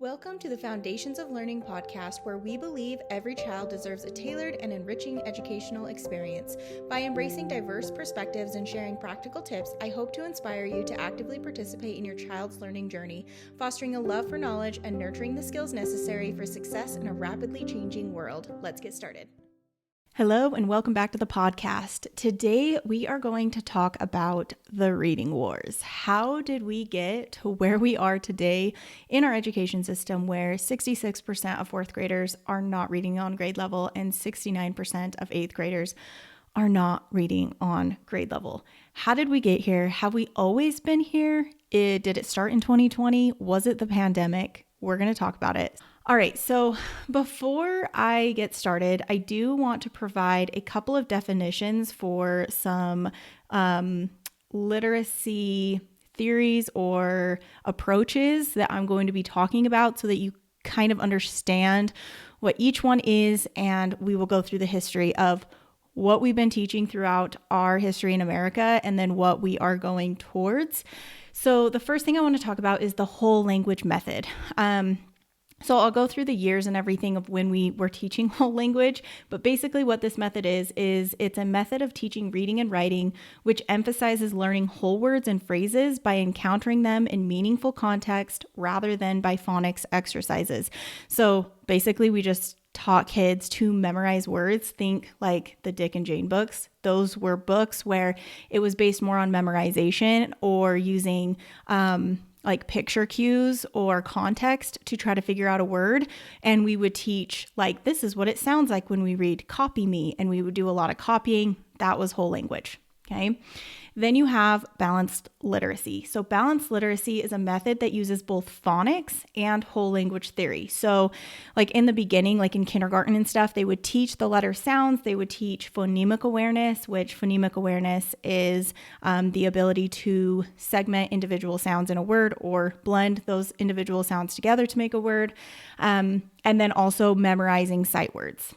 Welcome to the Foundations of Learning podcast, where we believe every child deserves a tailored and enriching educational experience. By embracing diverse perspectives and sharing practical tips, I hope to inspire you to actively participate in your child's learning journey, fostering a love for knowledge and nurturing the skills necessary for success in a rapidly changing world. Let's get started. Hello and welcome back to the podcast. Today we are going to talk about the reading wars. How did we get to where we are today in our education system where 66% of fourth graders are not reading on grade level and 69% of eighth graders are not reading on grade level? How did we get here? Have we always been here? Did it start in 2020? Was it the pandemic? We're going to talk about it. All right, so before I get started, I do want to provide a couple of definitions for some literacy theories or approaches that I'm going to be talking about so that you kind of understand what each one is, and we will go through the history of what we've been teaching throughout our history in America and then what we are going towards. So the first thing I want to talk about is the whole language method. So I'll go through the years and everything of when we were teaching whole language, but basically what this method is it's a method of teaching reading and writing, which emphasizes learning whole words and phrases by encountering them in meaningful context rather than by phonics exercises. So basically we just taught kids to memorize words. Think like the Dick and Jane books. Those were books where it was based more on memorization or using like picture cues or context to try to figure out a word. And we would teach like, this is what it sounds like when we read copy me. And we would do a lot of copying. That was whole language. Okay. Then you have balanced literacy. So balanced literacy is a method that uses both phonics and whole language theory. So like in the beginning, like in kindergarten and stuff, they would teach the letter sounds. They would teach phonemic awareness, which phonemic awareness is the ability to segment individual sounds in a word or blend those individual sounds together to make a word. And then also memorizing sight words.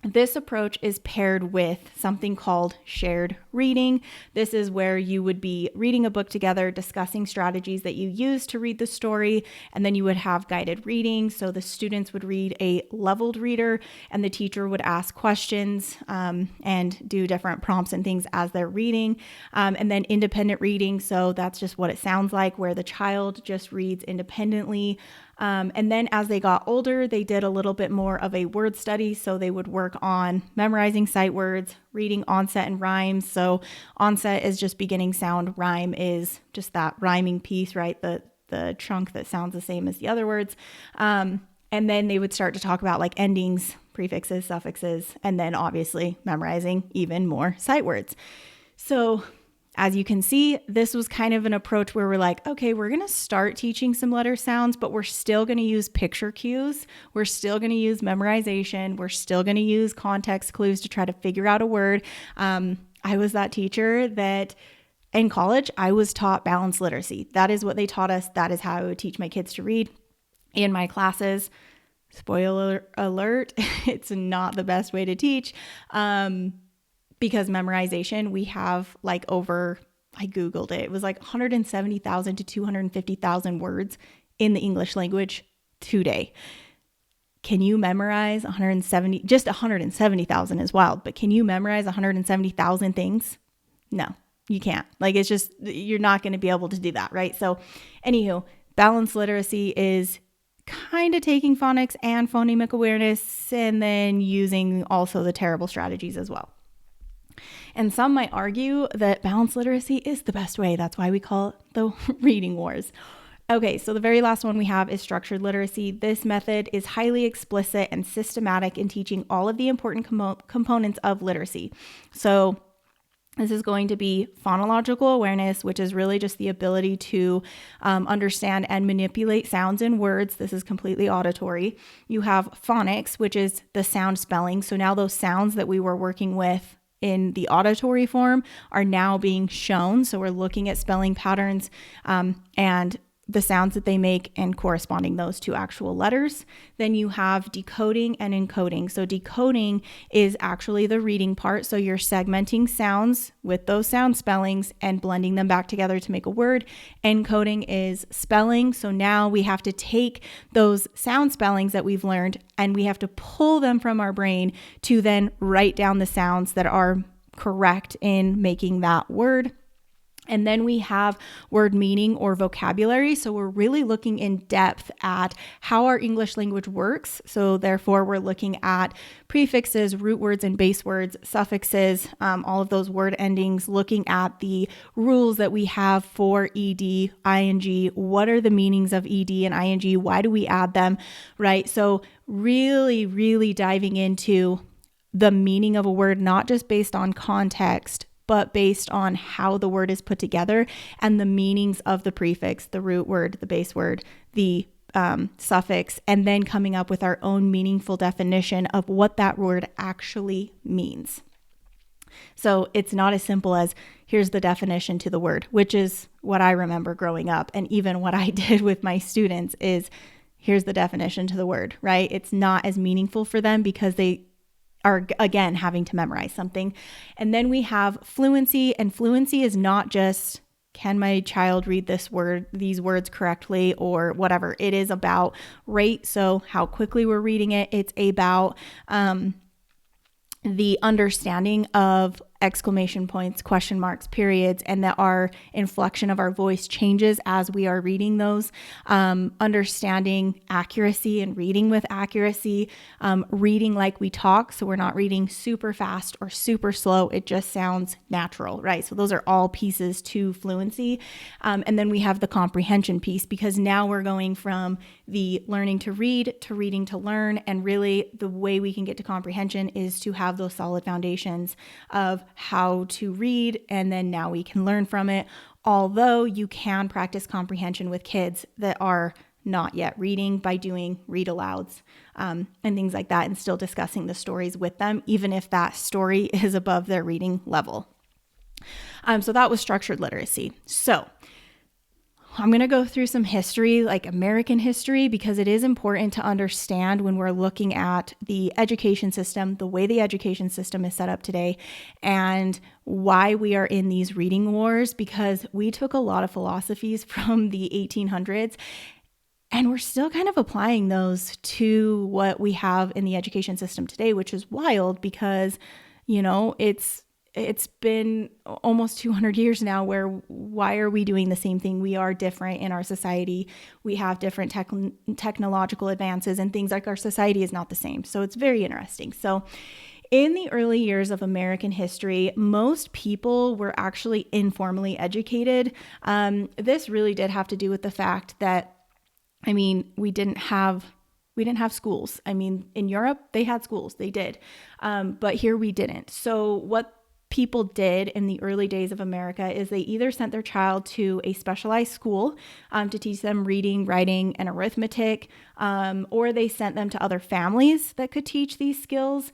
This approach is paired with something called shared reading. This is where you would be reading a book together, discussing strategies that you use to read the story, and then you would have guided reading. So the students would read a leveled reader, and the teacher would ask questions and do different prompts and things as they're reading. And then independent reading. So that's just what it sounds like, where the child just reads independently. And then as they got older, they did a little bit more of a word study. So they would work on memorizing sight words, reading onset and rhymes. So onset is just beginning sound. Rhyme is just that rhyming piece, right? The chunk that sounds the same as the other words. And then they would start to talk about like endings, prefixes, suffixes, and then obviously memorizing even more sight words. So as you can see, this was kind of an approach where we're like, okay, we're going to start teaching some letter sounds, but we're still going to use picture cues. We're still going to use memorization. We're still going to use context clues to try to figure out a word. I was that teacher that in college, I was taught balanced literacy. That is what they taught us. That is how I would teach my kids to read in my classes. Spoiler alert, it's not the best way to teach. Because memorization, we have like I Googled it. It was like 170,000 to 250,000 words in the English language today. Can you memorize 170,000 is wild, but can you memorize 170,000 things? No, you can't. Like it's just, you're not going to be able to do that, right? So anywho, balanced literacy is kind of taking phonics and phonemic awareness and then using also the terrible strategies as well. And some might argue that balanced literacy is the best way. That's why we call it the reading wars. Okay, so the very last one we have is structured literacy. This method is highly explicit and systematic in teaching all of the important components of literacy. So this is going to be phonological awareness, which is really just the ability to understand and manipulate sounds in words. This is completely auditory. You have phonics, which is the sound spelling. So now those sounds that we were working with in the auditory form are now being shown. So we're looking at spelling patterns and the sounds that they make and corresponding those to actual letters. Then you have decoding and encoding. So decoding is actually the reading part. So you're segmenting sounds with those sound spellings and blending them back together to make a word. Encoding is spelling. So now we have to take those sound spellings that we've learned and we have to pull them from our brain to then write down the sounds that are correct in making that word. And then we have word meaning or vocabulary. So we're really looking in depth at how our English language works. So therefore, we're looking at prefixes, root words and base words, suffixes, all of those word endings, looking at the rules that we have for ed, ing, what are the meanings of ed and ing, why do we add them, right? So really, really diving into the meaning of a word, not just based on context, but based on how the word is put together and the meanings of the prefix, the root word, the base word, the suffix, and then coming up with our own meaningful definition of what that word actually means. So it's not as simple as here's the definition to the word, which is what I remember growing up. And even what I did with my students is here's the definition to the word, right? It's not as meaningful for them because they are, again, having to memorize something. And then we have fluency, and fluency is not just, can my child read these words correctly or whatever. It is about rate, so how quickly we're reading it. It's about the understanding of exclamation points, question marks, periods, and that our inflection of our voice changes as we are reading those, understanding accuracy and reading with accuracy, reading like we talk. So we're not reading super fast or super slow. It just sounds natural, right? So those are all pieces to fluency. And then we have the comprehension piece, because now we're going from the learning to read to reading to learn. And really the way we can get to comprehension is to have those solid foundations of how to read, and then now we can learn from it. Although you can practice comprehension with kids that are not yet reading by doing read alouds and things like that, and still discussing the stories with them, even if that story is above their reading level. So that was structured literacy. So I'm going to go through some history, like American history, because it is important to understand when we're looking at the education system, the way the education system is set up today, and why we are in these reading wars, because we took a lot of philosophies from the 1800s and we're still kind of applying those to what we have in the education system today, which is wild because, it's been almost 200 years now where why are we doing the same thing? We are different in our society. We have different technological advances and things, like our society is not the same. So it's very interesting. So in the early years of American history, most people were actually informally educated. This really did have to do with the fact that, we didn't have schools. In Europe, they had schools, they did. But here we didn't. So what people did in the early days of America is they either sent their child to a specialized school to teach them reading, writing, and arithmetic, or they sent them to other families that could teach these skills,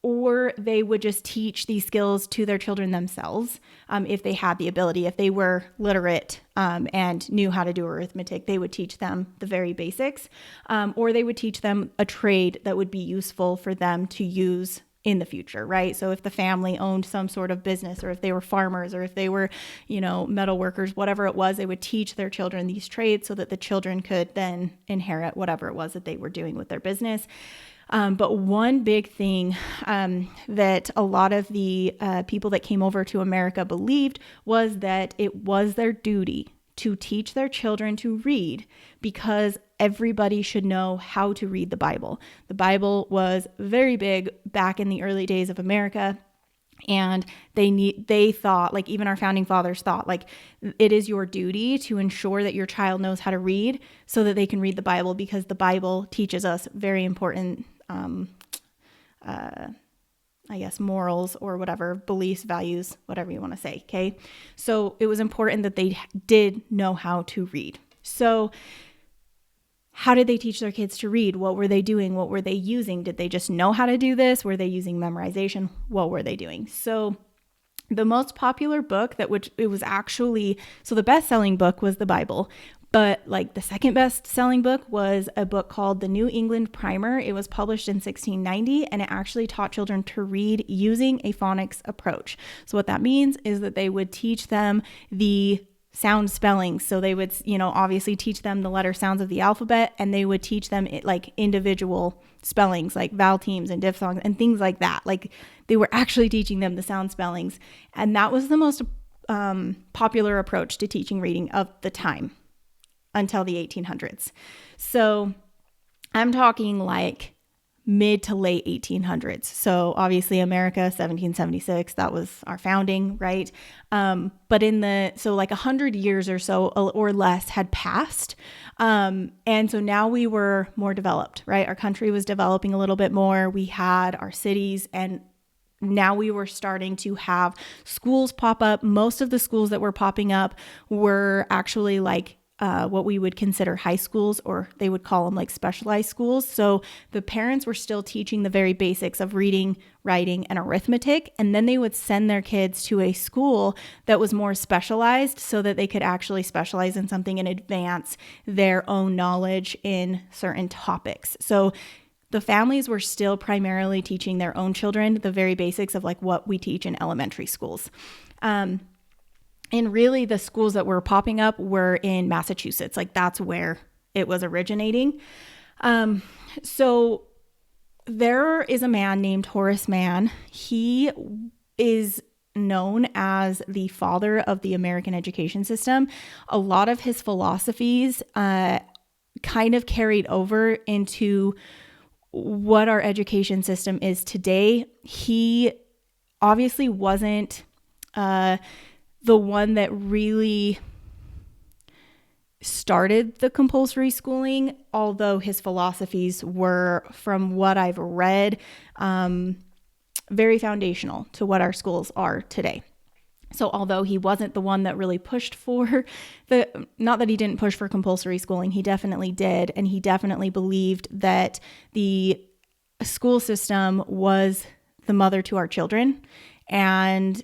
or they would just teach these skills to their children themselves if they had the ability. If they were literate and knew how to do arithmetic, they would teach them the very basics, or they would teach them a trade that would be useful for them to use in the future, right? So if the family owned some sort of business, or if they were farmers, or if they were, metal workers, whatever it was, they would teach their children these trades so that the children could then inherit whatever it was that they were doing with their business. But one big thing that a lot of the people that came over to America believed was that it was their duty to teach their children to read, because everybody should know how to read the Bible. The Bible was very big back in the early days of America. And they thought, like even our founding fathers thought, like it is your duty to ensure that your child knows how to read so that they can read the Bible, because the Bible teaches us very important, morals or whatever, beliefs, values, whatever you want to say. Okay. So it was important that they did know how to read. So how did they teach their kids to read? What were they doing? What were they using? Did they just know how to do this? Were they using memorization? What were they doing? So The most popular book it was actually, so the best-selling book was the Bible, but like the second best-selling book was a book called The New England Primer. It was published in 1690, and it actually taught children to read using a phonics approach. So what that means is that they would teach them the sound spellings. So they would, obviously teach them the letter sounds of the alphabet, and they would teach them like individual spellings, like vowel teams and diphthongs and things like that. Like they were actually teaching them the sound spellings. And that was the most popular approach to teaching reading of the time until the 1800s. So I'm talking like mid to late 1800s. So obviously America, 1776, that was our founding, right? But so like 100 years or so or less had passed. And so now we were more developed, right? Our country was developing a little bit more. We had our cities, and now we were starting to have schools pop up. Most of the schools that were popping up were actually like what we would consider high schools, or they would call them like specialized schools. So the parents were still teaching the very basics of reading, writing, and arithmetic. And then they would send their kids to a school that was more specialized so that they could actually specialize in something and advance their own knowledge in certain topics. So the families were still primarily teaching their own children the very basics of like what we teach in elementary schools. And really the schools that were popping up were in Massachusetts. Like that's where it was originating. So there is a man named Horace Mann. He is known as the father of the American education system. A lot of his philosophies kind of carried over into what our education system is today. He obviously wasn't the one that really started the compulsory schooling, although his philosophies were, from what I've read, very foundational to what our schools are today. So although he wasn't the one that really pushed for not that he didn't push for compulsory schooling, he definitely did. And he definitely believed that the school system was the mother to our children, and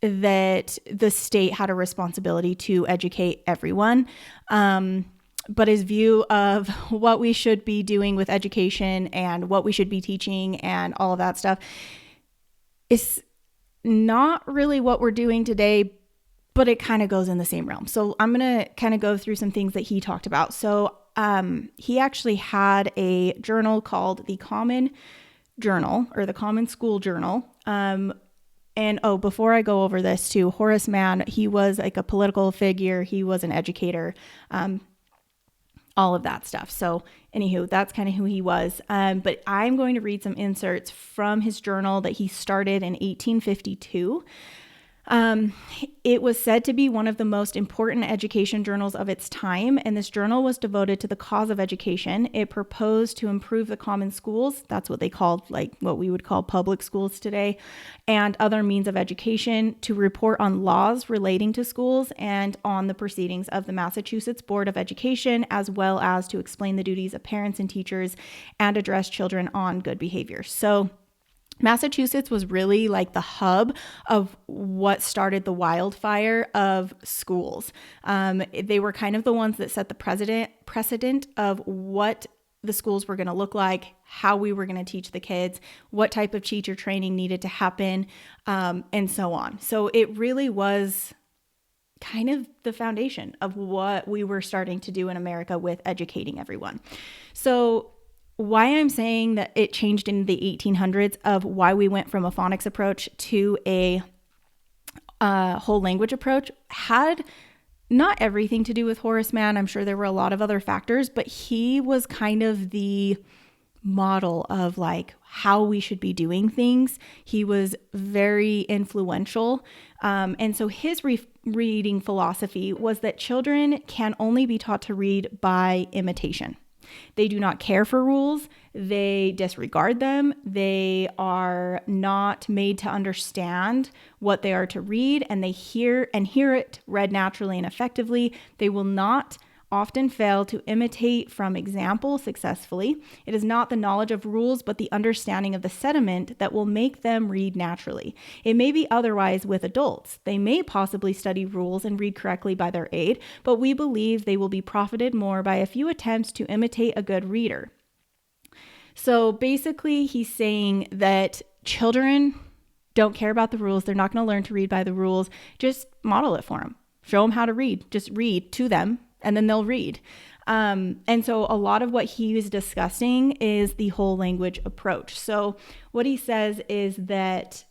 that the state had a responsibility to educate everyone. But his view of what we should be doing with education and what we should be teaching and all of that stuff is not really what we're doing today, but it kind of goes in the same realm. So I'm going to kind of go through some things that he talked about. So he actually had a journal called the Common Journal, or the Common School Journal. And before I go over this too, Horace Mann, he was like a political figure. He was an educator, all of that stuff. So anywho, that's kind of who he was. But I'm going to read some inserts from his journal that he started in 1852. It was said to be one of the most important education journals of its time, and this journal was devoted to the cause of education. It proposed to improve the common schools, that's what they called, like what we would call public schools today, and other means of education, to report on laws relating to schools and on the proceedings of the Massachusetts Board of Education, as well as to explain the duties of parents and teachers and address children on good behavior. So Massachusetts was really like the hub of what started the wildfire of schools. They were kind of the ones that set the precedent of what the schools were going to look like, how we were going to teach the kids, what type of teacher training needed to happen, and so on. So it really was kind of the foundation of what we were starting to do in America with educating everyone. So why I'm saying that it changed in the 1800s, of why we went from a phonics approach to a whole language approach, had not everything to do with Horace Mann. I'm sure there were a lot of other factors, but he was kind of the model of like how we should be doing things. He was very influential. And so his reading philosophy was that children can only be taught to read by imitation. They do not care for rules. They disregard them. They are not made to understand what they are to read, and they hear it read naturally and effectively. They will not often fail to imitate from example successfully. It is not the knowledge of rules, but the understanding of the sediment that will make them read naturally. It may be otherwise with adults. They may possibly study rules and read correctly by their aid, but we believe they will be profited more by a few attempts to imitate a good reader. So basically, he's saying that children don't care about the rules. They're not going to learn to read by the rules. Just model it for them. Show them how to read. Just read to them, and then they'll read. And so a lot of what he was discussing is the whole language approach. So what he says is that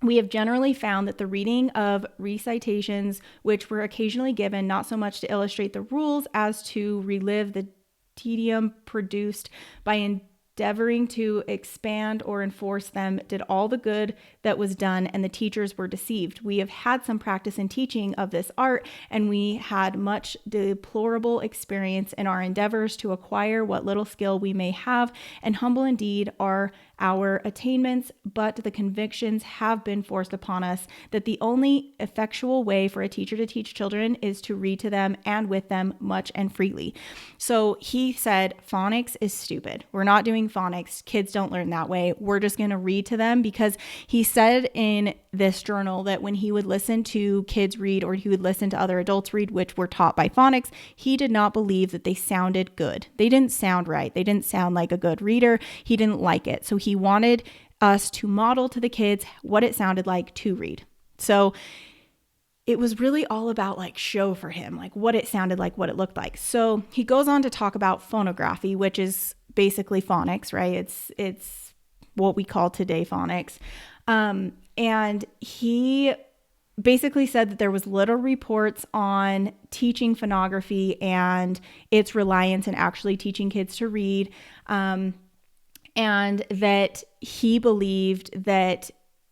we have generally found that the reading of recitations, which were occasionally given not so much to illustrate the rules as to relive the tedium produced by endeavoring to expand or enforce them, did all the good that was done, and the teachers were deceived. We have had some practice in teaching of this art, and we had much deplorable experience in our endeavors to acquire what little skill we may have, and humble indeed are our attainments, but the convictions have been forced upon us that the only effectual way for a teacher to teach children is to read to them and with them much and freely. So he said, phonics is stupid. We're not doing phonics. Kids don't learn that way. We're just going to read to them, because he said in this journal that when he would listen to kids read, or he would listen to other adults read, which were taught by phonics, he did not believe that they sounded good. They didn't sound right. They didn't sound like a good reader. He didn't like it. So he wanted us to model to the kids what it sounded like to read. So it was really all about like show for him, like what it sounded like, what it looked like. So he goes on to talk about phonography, which is basically phonics, right? It's what we call today phonics. And he basically said that there was little reports on teaching phonography and its reliance in actually teaching kids to read. And that he believed that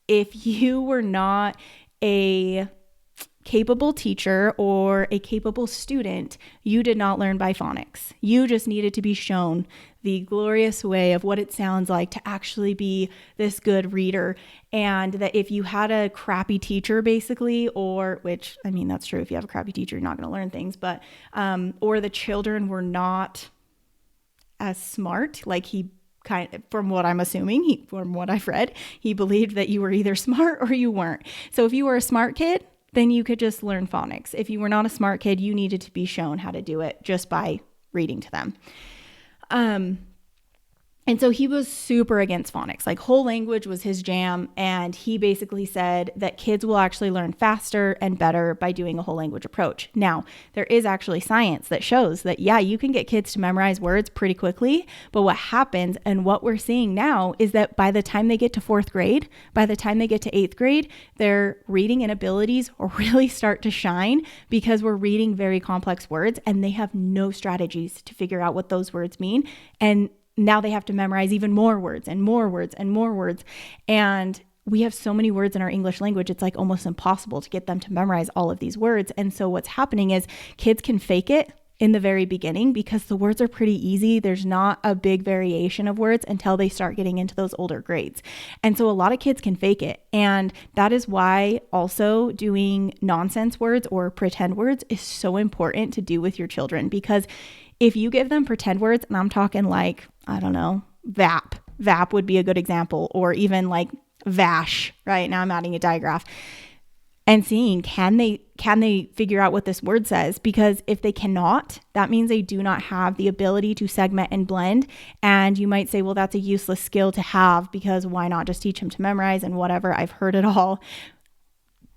if you were not a capable teacher or a capable student, you did not learn by phonics. You just needed to be shown the glorious way of what it sounds like to actually be this good reader. And that if you had a crappy teacher, basically, or which, I mean, that's true. If you have a crappy teacher, you're not going to learn things, but, or the children were not as smart, like he kind of, from what I'm assuming, from what I've read, he believed that you were either smart or you weren't. So if you were a smart kid, then you could just learn phonics. If you were not a smart kid, you needed to be shown how to do it just by reading to them. And so he was super against phonics, like whole language was his jam. And he basically said that kids will actually learn faster and better by doing a whole language approach. Now, there is actually science that shows that, yeah, you can get kids to memorize words pretty quickly. But what happens, and what we're seeing now, is that by the time they get to 4th grade, by the time they get to 8th grade, their reading inabilities really start to shine, because we're reading very complex words and they have no strategies to figure out what those words mean. And now they have to memorize even more words and more words and more words. And we have so many words in our English language, it's like almost impossible to get them to memorize all of these words. And so what's happening is kids can fake it in the very beginning because the words are pretty easy. There's not a big variation of words until they start getting into those older grades. And so a lot of kids can fake it. And that is why also doing nonsense words or pretend words is so important to do with your children, because if you give them pretend words, and I'm talking like, I don't know, VAP would be a good example, or even like VASH, right? Now I'm adding a digraph and seeing, can they figure out what this word says? Because if they cannot, that means they do not have the ability to segment and blend. And you might say, well, that's a useless skill to have, because why not just teach them to memorize and whatever? I've heard it all.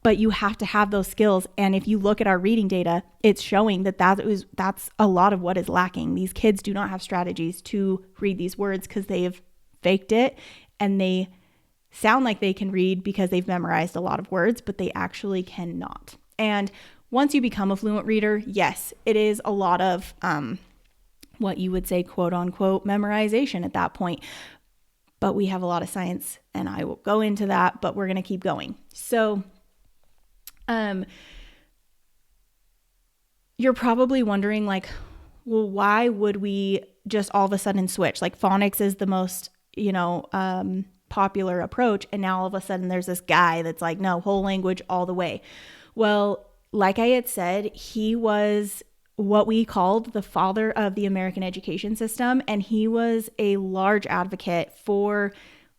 But you have to have those skills. And if you look at our reading data, it's showing that that's a lot of what is lacking. These kids do not have strategies to read these words because they have faked it, and they sound like they can read because they've memorized a lot of words, but they actually cannot. And once you become a fluent reader, yes, it is a lot of what you would say, quote unquote, memorization at that point. But we have a lot of science, and I will go into that, but we're going to keep going. So you're probably wondering, like, well, why would we just all of a sudden switch? Like, phonics is the most, popular approach. And now all of a sudden there's this guy that's like, no, whole language all the way. Well, like I had said, he was what we called the father of the American education system, and he was a large advocate for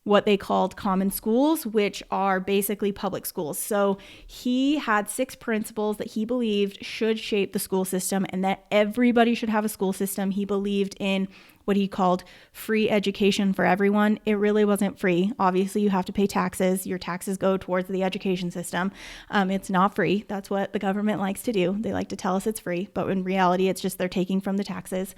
what they called common schools, which are basically public schools. So he had 6 principles that he believed should shape the school system and that everybody should have a school system. He believed in what he called free education for everyone. It really wasn't free. Obviously, you have to pay taxes. Your taxes go towards the education system. It's not free. That's what the government likes to do. They like to tell us it's free, but in reality, it's just they're taking from the taxes.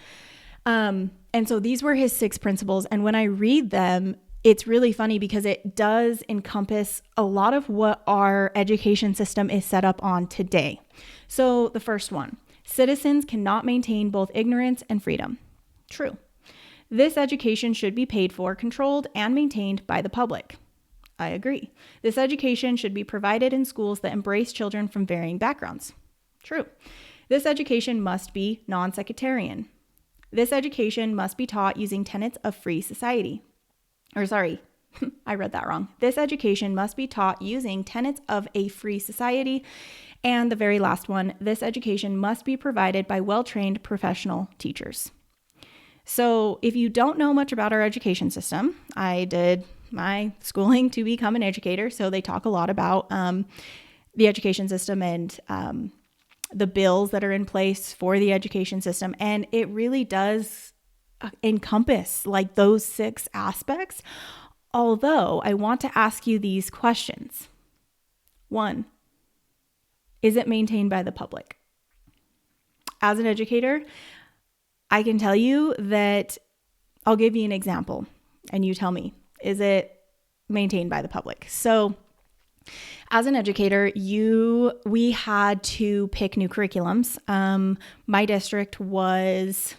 And so these were his 6 principles. And when I read them, it's really funny because it does encompass a lot of what our education system is set up on today. So the first one, citizens cannot maintain both ignorance and freedom. True. This education should be paid for, controlled, and maintained by the public. I agree. This education should be provided in schools that embrace children from varying backgrounds. True. This education must be non-sectarian. This education must be taught using tenets of free society. I read that wrong. This education must be taught using tenets of a free society. And the very last one, this education must be provided by well-trained professional teachers. So if you don't know much about our education system, I did my schooling to become an educator. So they talk a lot about the education system and the bills that are in place for the education system. And it really does encompass like those 6 aspects. Although I want to ask you these questions. 1, is it maintained by the public? As an educator, I can tell you that I'll give you an example and you tell me, is it maintained by the public? So as an educator, we had to pick new curriculums. My district was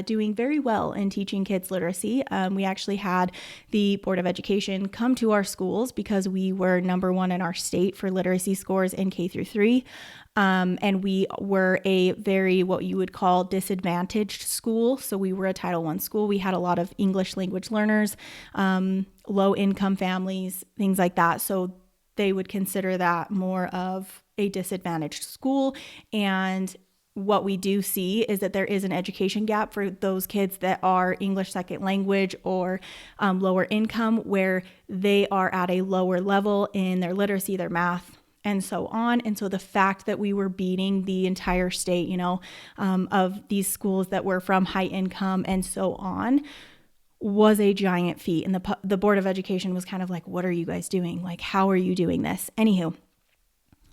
doing very well in teaching kids literacy. We actually had the Board of Education come to our schools because we were number 1 in our state for literacy scores in K through 3. And we were a very, what you would call disadvantaged school. So we were a Title I school. We had a lot of English language learners, low income families, things like that. So they would consider that more of a disadvantaged school. And what we do see is that there is an education gap for those kids that are English second language or lower income, where they are at a lower level in their literacy, their math, and so on. And so the fact that we were beating the entire state, of these schools that were from high income and so on was a giant feat. And the Board of Education was kind of like, what are you guys doing? Like, how are you doing this? Anywho,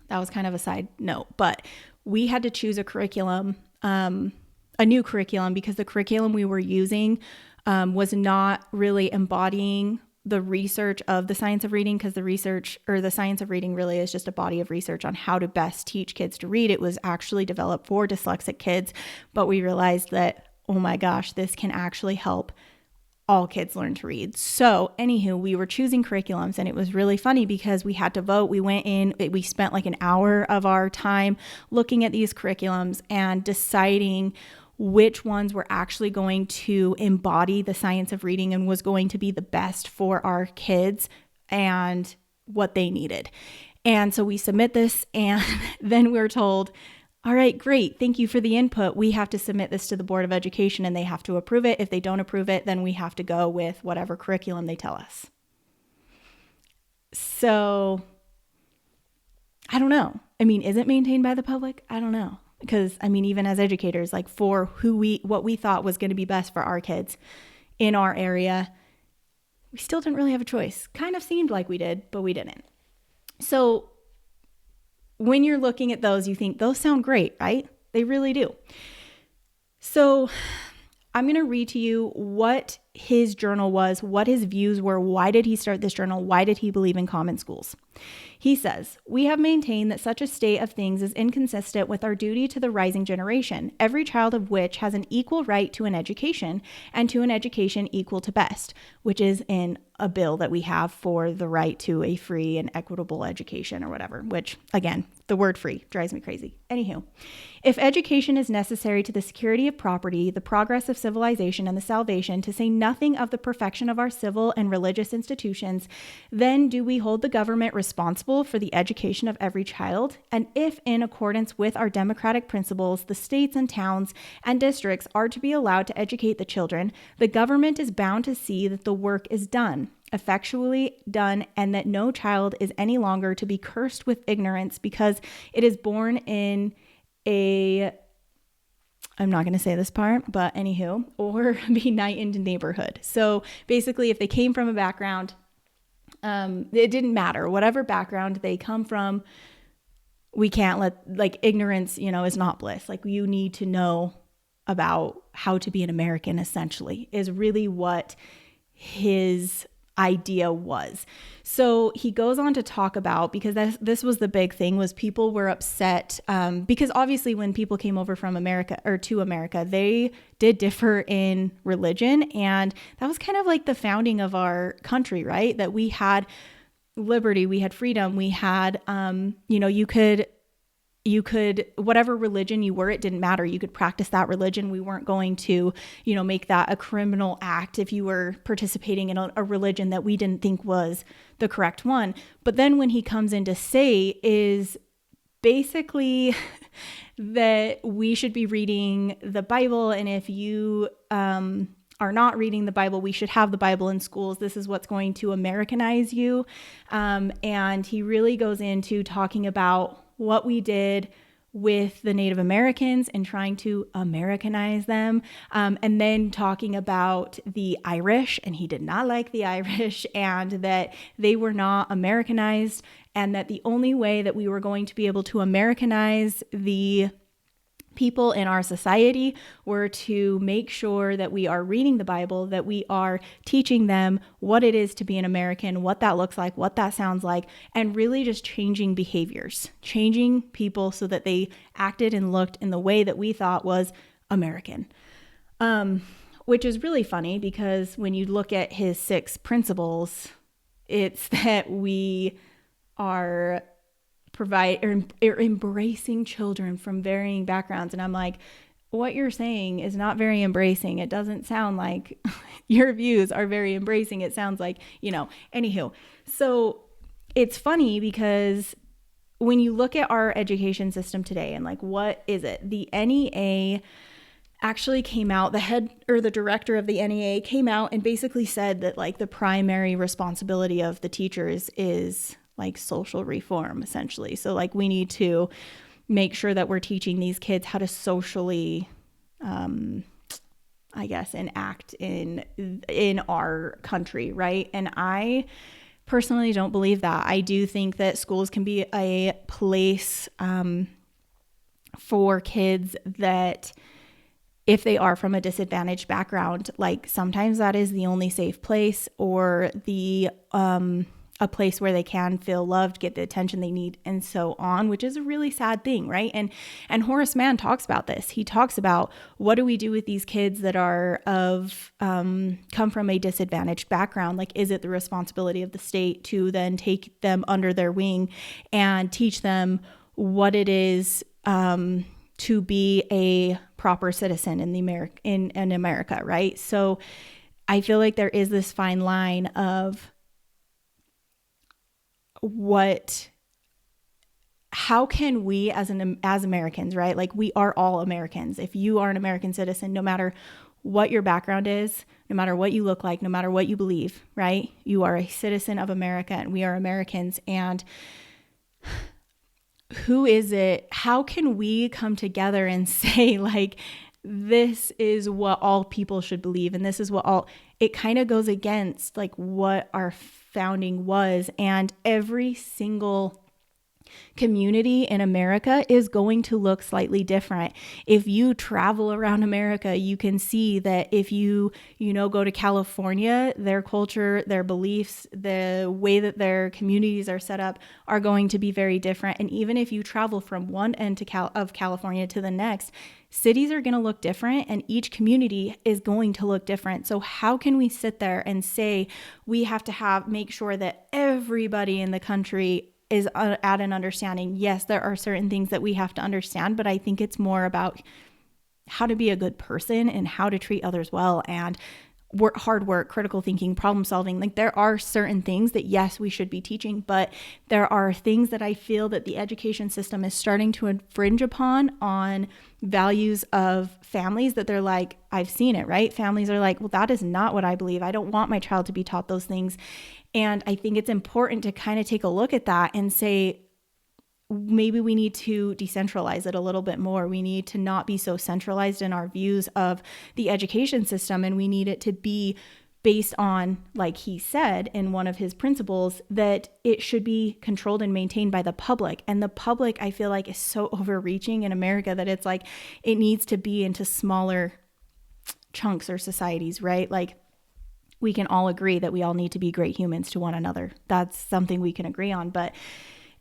that was kind of a side note, but we had to choose a curriculum, a new curriculum, because the curriculum we were using was not really embodying the research of the science of reading, because the science of reading really is just a body of research on how to best teach kids to read. It was actually developed for dyslexic kids, but we realized that, oh my gosh, this can actually help all kids learn to read. So anywho, we were choosing curriculums, and it was really funny because we had to vote. We went in, we spent like an hour of our time looking at these curriculums and deciding which ones were actually going to embody the science of reading and was going to be the best for our kids and what they needed. And so we submit this, and then we're told, all right, great. Thank you for the input. We have to submit this to the Board of Education and they have to approve it. If they don't approve it, then we have to go with whatever curriculum they tell us. So I don't know. Is it maintained by the public? I don't know. Because even as educators, like for what we thought was going to be best for our kids in our area, we still didn't really have a choice. Kind of seemed like we did, but we didn't. So when you're looking at those, you think those sound great, right? They really do. So I'm going to read to you what his journal was, what his views were. Why did he start this journal? Why did he believe in common schools? He says, "We have maintained that such a state of things is inconsistent with our duty to the rising generation, every child of which has an equal right to an education and to an education equal to best," which is in a bill that we have for the right to a free and equitable education or whatever, which again, the word free drives me crazy. Anywho, if education is necessary to the security of property, the progress of civilization, and the salvation, to say nothing of the perfection of our civil and religious institutions, then do we hold the government responsible for the education of every child? And if, in accordance with our democratic principles, the states and towns and districts are to be allowed to educate the children, the government is bound to see that the work is done, effectually done, and that no child is any longer to be cursed with ignorance because it is born in I'm not going to say this part, but anywho, or be nightened neighborhood. So basically, if they came from a background, it didn't matter, whatever background they come from, we can't let, ignorance, is not bliss. You need to know about how to be an American, essentially, is really what his idea was. So he goes on to talk about, because this was the big thing, was people were upset because obviously when people came over from America or to America, they did differ in religion. And that was kind of like the founding of our country, right? That we had liberty, we had freedom, we had, you could, whatever religion you were, it didn't matter. You could practice that religion. We weren't going to, make that a criminal act if you were participating in a religion that we didn't think was the correct one. But then when he comes in to say is basically that we should be reading the Bible. And if you are not reading the Bible, we should have the Bible in schools. This is what's going to Americanize you. And he really goes into talking about what we did with the Native Americans and trying to Americanize them. And then talking about the Irish, and he did not like the Irish, and that they were not Americanized, and that the only way that we were going to be able to Americanize the people in our society were to make sure that we are reading the Bible, that we are teaching them what it is to be an American, what that looks like, what that sounds like, and really just changing behaviors, changing people so that they acted and looked in the way that we thought was American. Which is really funny because when you look at his 6 principles, it's that we are embracing children from varying backgrounds. And I'm like, what you're saying is not very embracing. It doesn't sound like your views are very embracing. It sounds like, anywho. So it's funny because when you look at our education system today and what is it? The NEA actually came out, the head or the director of the NEA came out and basically said that the primary responsibility of the teachers is social reform, essentially. So we need to make sure that we're teaching these kids how to socially, enact in our country, right? And I personally don't believe that. I do think that schools can be a place for kids that, if they are from a disadvantaged background, sometimes that is the only safe place, or the a place where they can feel loved, get the attention they need, and so on, which is a really sad thing, right? And Horace Mann talks about this. He talks about, what do we do with these kids that are come from a disadvantaged background? Is it the responsibility of the state to then take them under their wing and teach them what it is to be a proper citizen in America, right? So I feel like there is this fine line of how can we as Americans, right? We are all Americans. If you are an American citizen, no matter what your background is, no matter what you look like, no matter what you believe, right? You are a citizen of America and we are Americans. And who is it? How can we come together and say this is what all people should believe, and this is what it kind of goes against what our founding was. And every single community in America is going to look slightly different. If you travel around America, you can see that if you go to California, their culture, their beliefs, the way that their communities are set up are going to be very different. And even if you travel from one end of California to the next, cities are going to look different and each community is going to look different. So how can we sit there and say we have to make sure that everybody in the country is at an understanding? Yes, there are certain things that we have to understand, but I think it's more about how to be a good person and how to treat others well and hard work, critical thinking, problem solving. Like there are certain things that yes, we should be teaching, but there are things that I feel that the education system is starting to infringe upon on values of families that they're like, I've seen it, right? Families are like, well, that is not what I believe. I don't want my child to be taught those things. And I think it's important to kind of take a look at that and say, maybe we need to decentralize it a little bit more. We need to not be so centralized in our views of the education system. And we need it to be based on, like he said in one of his principles, that it should be controlled and maintained by the public. And the public, I feel like, is so overreaching in America that it's like it needs to be into smaller chunks or societies, right? Like we can all agree that we all need to be great humans to one another. That's something we can agree on. But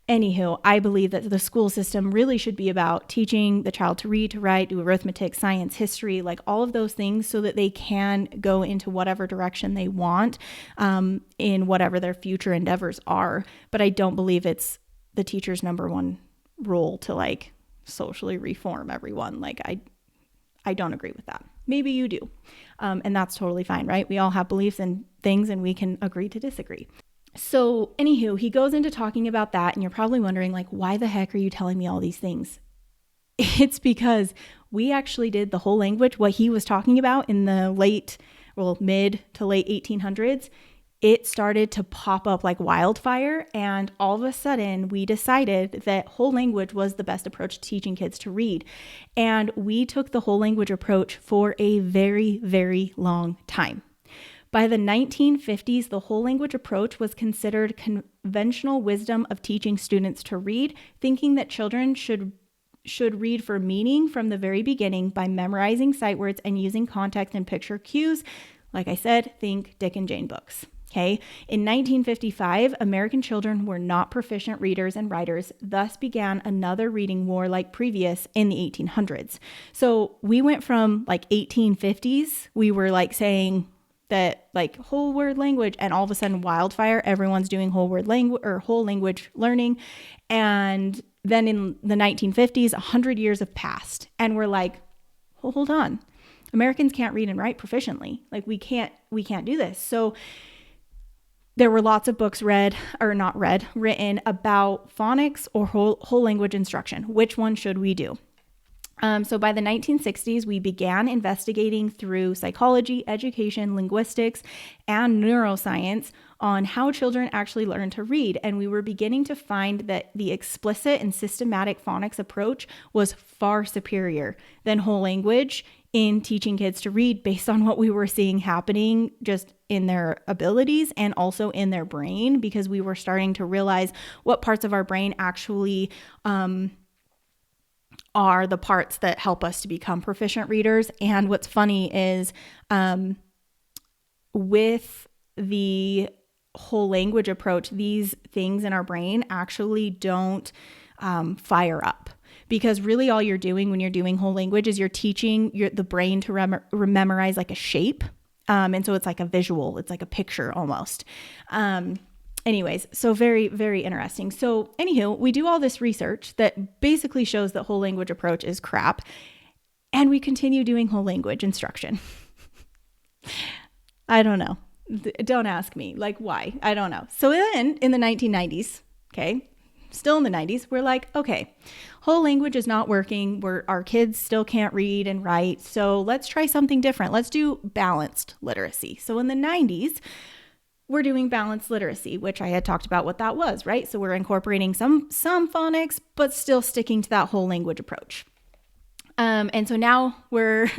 anywho, I believe that the school system really should be about teaching the child to read, to write, do arithmetic, science, history, like all of those things so that they can go into whatever direction they want in whatever their future endeavors are. But I don't believe it's the teacher's number one role to like socially reform everyone. Like I don't agree with that. Maybe you do. And that's totally fine, right? We all have beliefs and things and we can agree to disagree. So anywho, he goes into talking about that and you're probably wondering like, why the heck are you telling me all these things? It's because we actually did the whole language, what he was talking about in the mid to late 1800s. It started to pop up like wildfire. And all of a sudden we decided that whole language was the best approach to teaching kids to read. And we took the whole language approach for a very, very long time. By the 1950s, the whole language approach was considered conventional wisdom of teaching students to read, thinking that children should read for meaning from the very beginning by memorizing sight words and using context and picture cues. Like I said, think Dick and Jane books. Okay. In 1955, American children were not proficient readers and writers, thus began another reading war like previous in the 1800s. So we went from like 1850s, we were like saying that like whole word language, and all of a sudden wildfire, everyone's doing whole word language or whole language learning. And then in the 1950s, 100 years have passed and we're like, well, hold on. Americans can't read and write proficiently. Like we can't do this. So there were lots of books written about phonics or whole language instruction. Which one should we do? So by the 1960s, we began investigating through psychology, education, linguistics, and neuroscience on how children actually learn to read. And we were beginning to find that the explicit and systematic phonics approach was far superior than whole language in teaching kids to read based on what we were seeing happening just in their abilities and also in their brain, because we were starting to realize what parts of our brain actually are the parts that help us to become proficient readers. And what's funny is with the whole language approach, these things in our brain actually don't fire up. Because really all you're doing when you're doing whole language is you're teaching the brain to memorize like a shape. And so it's like a visual, it's like a picture almost. Anyways, so very, very interesting. So anywho, we do all this research that basically shows that whole language approach is crap. And we continue doing whole language instruction. I don't know. Don't ask me like why. I don't know. So then in the 1990s, okay, still in the 90s, we're like, okay, whole language is not working. Our kids still can't read and write. So let's try something different. Let's do balanced literacy. So in the 90s, we're doing balanced literacy, which I had talked about what that was, right? So we're incorporating some phonics, but still sticking to that whole language approach. And so now we're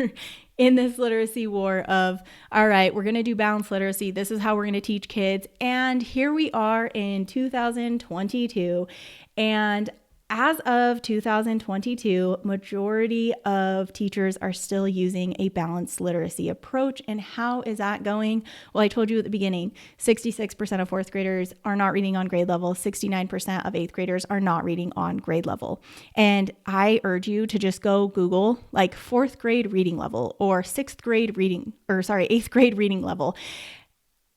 in this literacy war of, all right, we're going to do balanced literacy. This is how we're going to teach kids. And here we are in 2022. And as of 2022, majority of teachers are still using a balanced literacy approach. And how is that going? Well, I told you at the beginning, 66% of fourth graders are not reading on grade level. 69% of eighth graders are not reading on grade level. And I urge you to just go Google like fourth grade reading level or eighth grade reading level.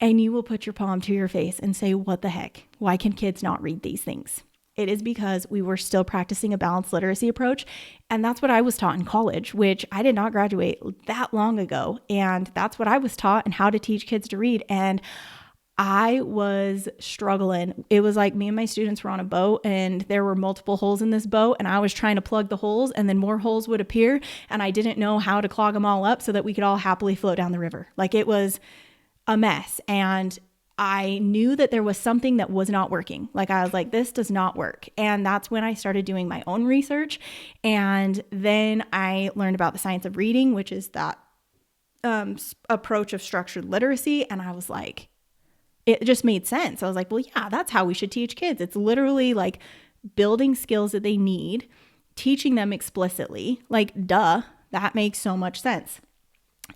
And you will put your palm to your face and say, what the heck? Why can kids not read these things? It is because we were still practicing a balanced literacy approach. And that's what I was taught in college, which I did not graduate that long ago. And that's what I was taught and how to teach kids to read. And I was struggling. It was like me and my students were on a boat and there were multiple holes in this boat and I was trying to plug the holes and then more holes would appear. And I didn't know how to clog them all up so that we could all happily float down the river. Like it was a mess. And I knew that there was something that was not working. Like I was like, this does not work. And that's when I started doing my own research. And then I learned about the science of reading, which is that approach of structured literacy. And I was like, it just made sense. I was like, well, yeah, that's how we should teach kids. It's literally like building skills that they need, teaching them explicitly. Like, duh, that makes so much sense.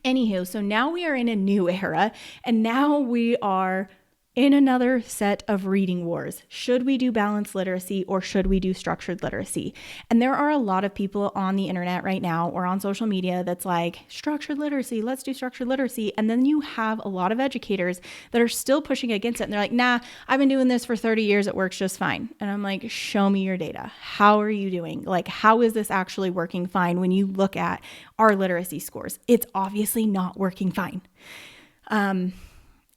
Anywho, so now we are in a new era and now we are in another set of reading wars. Should we do balanced literacy or should we do structured literacy? And there are a lot of people on the internet right now or on social media that's like, structured literacy, let's do structured literacy. And then you have a lot of educators that are still pushing against it. And they're like, nah, I've been doing this for 30 years. It works just fine. And I'm like, show me your data. How are you doing? Like, how is this actually working fine when you look at our literacy scores? It's obviously not working fine.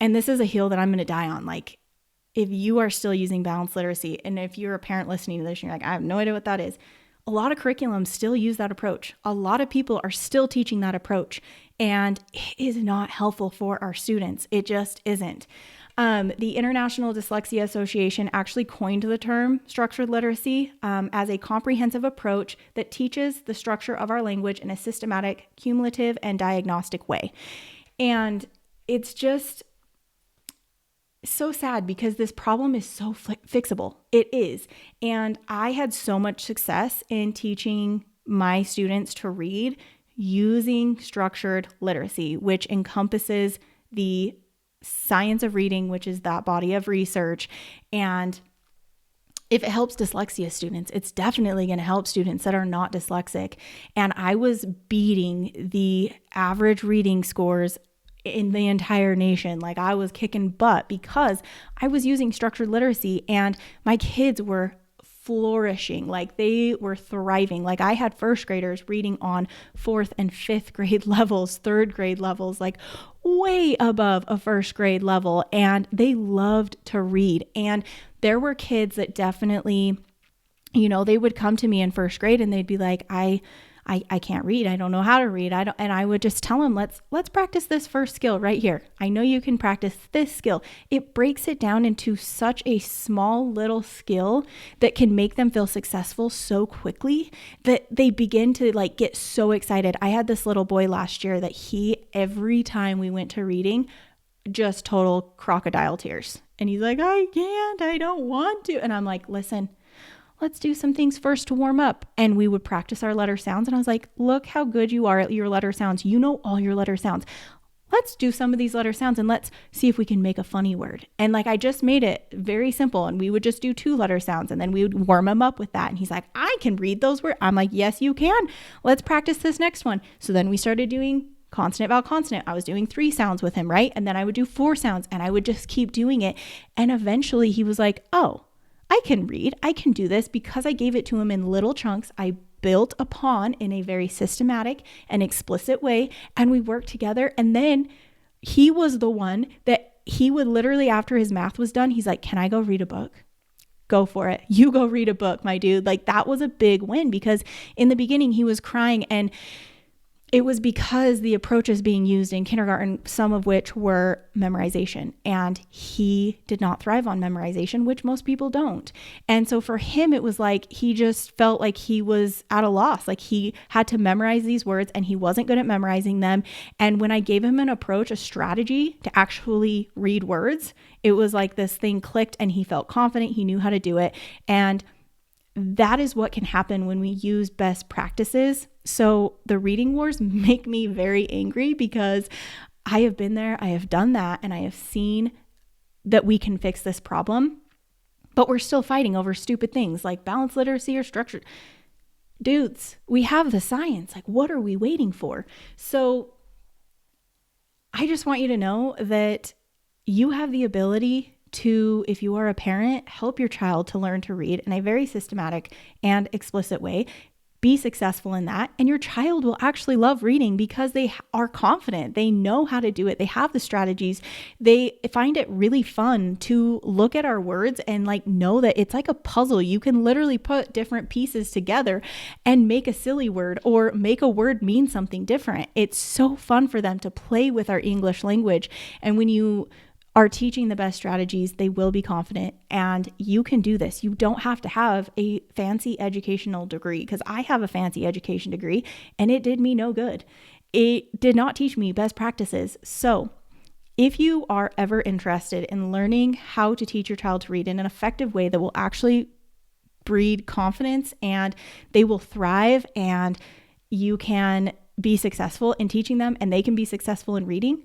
And this is a hill that I'm going to die on. Like, if you are still using balanced literacy, and if you're a parent listening to this, and you're like, I have no idea what that is. A lot of curriculums still use that approach. A lot of people are still teaching that approach, and it is not helpful for our students. It just isn't. The International Dyslexia Association actually coined the term structured literacy as a comprehensive approach that teaches the structure of our language in a systematic, cumulative, and diagnostic way. And it's just so sad because this problem is so fixable. It is. And I had so much success in teaching my students to read using structured literacy, which encompasses the science of reading, which is that body of research. And if it helps dyslexia students, it's definitely going to help students that are not dyslexic. And I was beating the average reading scores in the entire nation. Like I was kicking butt because I was using structured literacy and my kids were flourishing. Like they were thriving. Like I had first graders reading on fourth and fifth grade levels, third grade levels, like way above a first grade level. And they loved to read. And there were kids that definitely, you know, they would come to me in first grade and they'd be like, I can't read. I don't know how to read. And I would just tell them, let's practice this first skill right here. I know you can practice this skill. It breaks it down into such a small little skill that can make them feel successful so quickly that they begin to like get so excited. I had this little boy last year that every time we went to reading, just total crocodile tears. And he's like, I can't, I don't want to. And I'm like, listen, let's do some things first to warm up. And we would practice our letter sounds. And I was like, look how good you are at your letter sounds. You know all your letter sounds. Let's do some of these letter sounds and let's see if we can make a funny word. And like, I just made it very simple. And we would just do 2 letter sounds and then we would warm him up with that. And he's like, I can read those words. I'm like, yes, you can. Let's practice this next one. So then we started doing consonant, vowel, consonant. I was doing 3 sounds with him, right? And then I would do 4 sounds and I would just keep doing it. And eventually he was like, oh, I can read. I can do this because I gave it to him in little chunks. I built upon in a very systematic and explicit way. And we worked together. And then he was the one that he would literally, after his math was done, he's like, can I go read a book? Go for it. You go read a book, my dude. Like that was a big win because in the beginning he was crying and it was because the approaches being used in kindergarten, some of which were memorization, and he did not thrive on memorization, which most people don't. And so for him, it was like he just felt like he was at a loss, like he had to memorize these words and he wasn't good at memorizing them. And when I gave him an approach, a strategy to actually read words, it was like this thing clicked and he felt confident, he knew how to do it. And that is what can happen when we use best practices. So the reading wars make me very angry because I have been there, I have done that, and I have seen that we can fix this problem, but we're still fighting over stupid things like balanced literacy or structure. Dudes, we have the science. Like, what are we waiting for? So I just want you to know that you have the ability to, if you are a parent, help your child to learn to read in a very systematic and explicit way. Be successful in that, and your child will actually love reading because they are confident. They know how to do it. They have the strategies. They find it really fun to look at our words and like know that it's like a puzzle. You can literally put different pieces together and make a silly word or make a word mean something different. It's so fun for them to play with our English language. And when you are teaching the best strategies, they will be confident, and you can do this. You don't have to have a fancy educational degree, because I have a fancy education degree and it did me no good. It did not teach me best practices. So if you are ever interested in learning how to teach your child to read in an effective way that will actually breed confidence and they will thrive and you can be successful in teaching them and they can be successful in reading,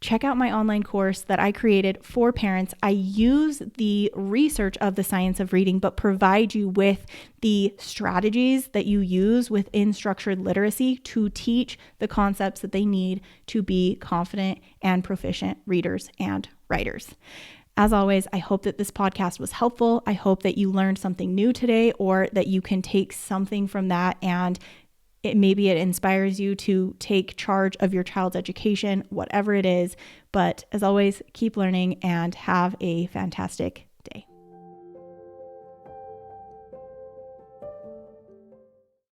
check out my online course that I created for parents. I use the research of the science of reading, but provide you with the strategies that you use within structured literacy to teach the concepts that they need to be confident and proficient readers and writers. As always, I hope that this podcast was helpful. I hope that you learned something new today, or that you can take something from that and maybe it inspires you to take charge of your child's education, whatever it is. But as always, keep learning and have a fantastic